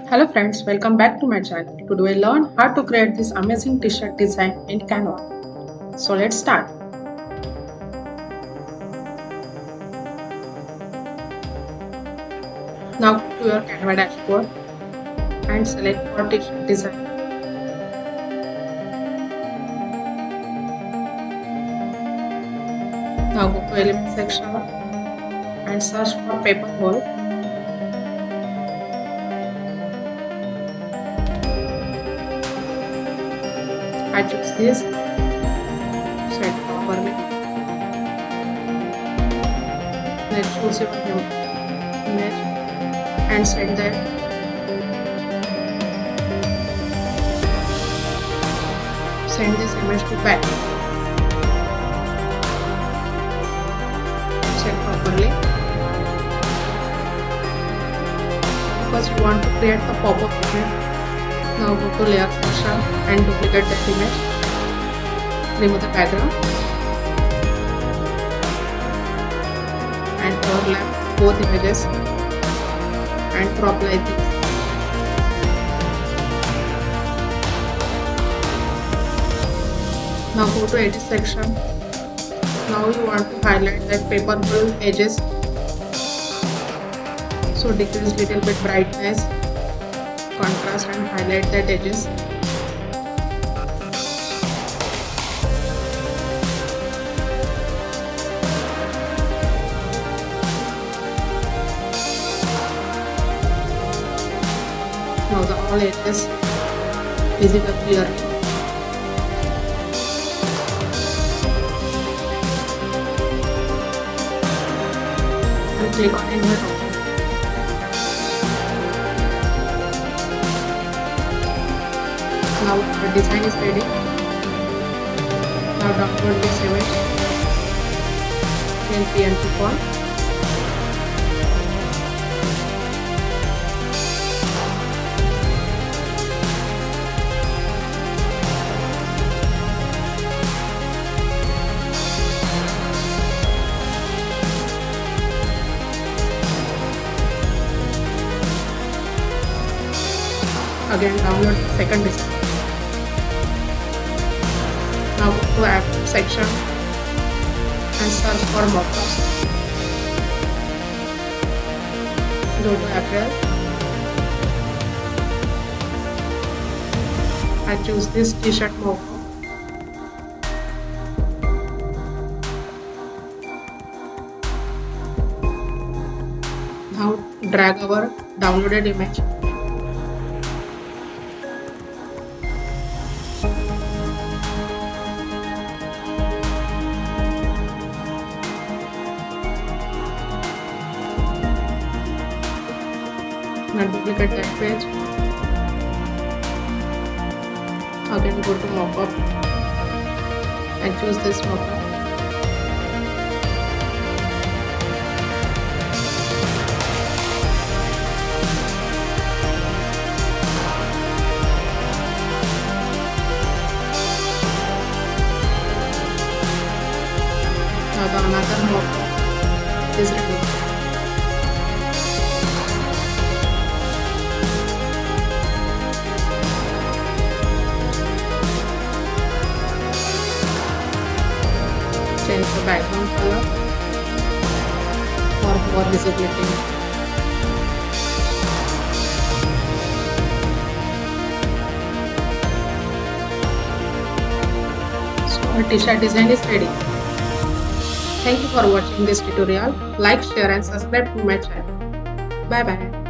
Hello friends, welcome back to my channel. Today we'll learn how to create this amazing t-shirt design in Canva. So let's start. Now go to your Canva dashboard and select for t-shirt design. Now go to element section and search for paper hole. I choose this, set properly. Then choose your image and set that. Send this image to back. Set properly. Because you want to create the pop-up image. Now go to layer section and duplicate that image. Remove the background and overlap both images and crop like this. Now go to edit section. Now you want to highlight that paper hole edges. So decrease little bit brightness, contrast and highlight that edges. Now the all edges visible clearly. And click on invert option. Now the design is ready. Now download this image in PNG font. Again download the second design. Now go to apparel section and search for mockups. Go to apparel. I choose this t-shirt mockup. Now drag our downloaded image. Now duplicate that page. Again go to mockup and choose this mockup. Now the another mockup is ready. Change the background color for more visibility. So our t-shirt design is ready. Thank you for watching this tutorial. Like, share and subscribe to my channel. Bye bye.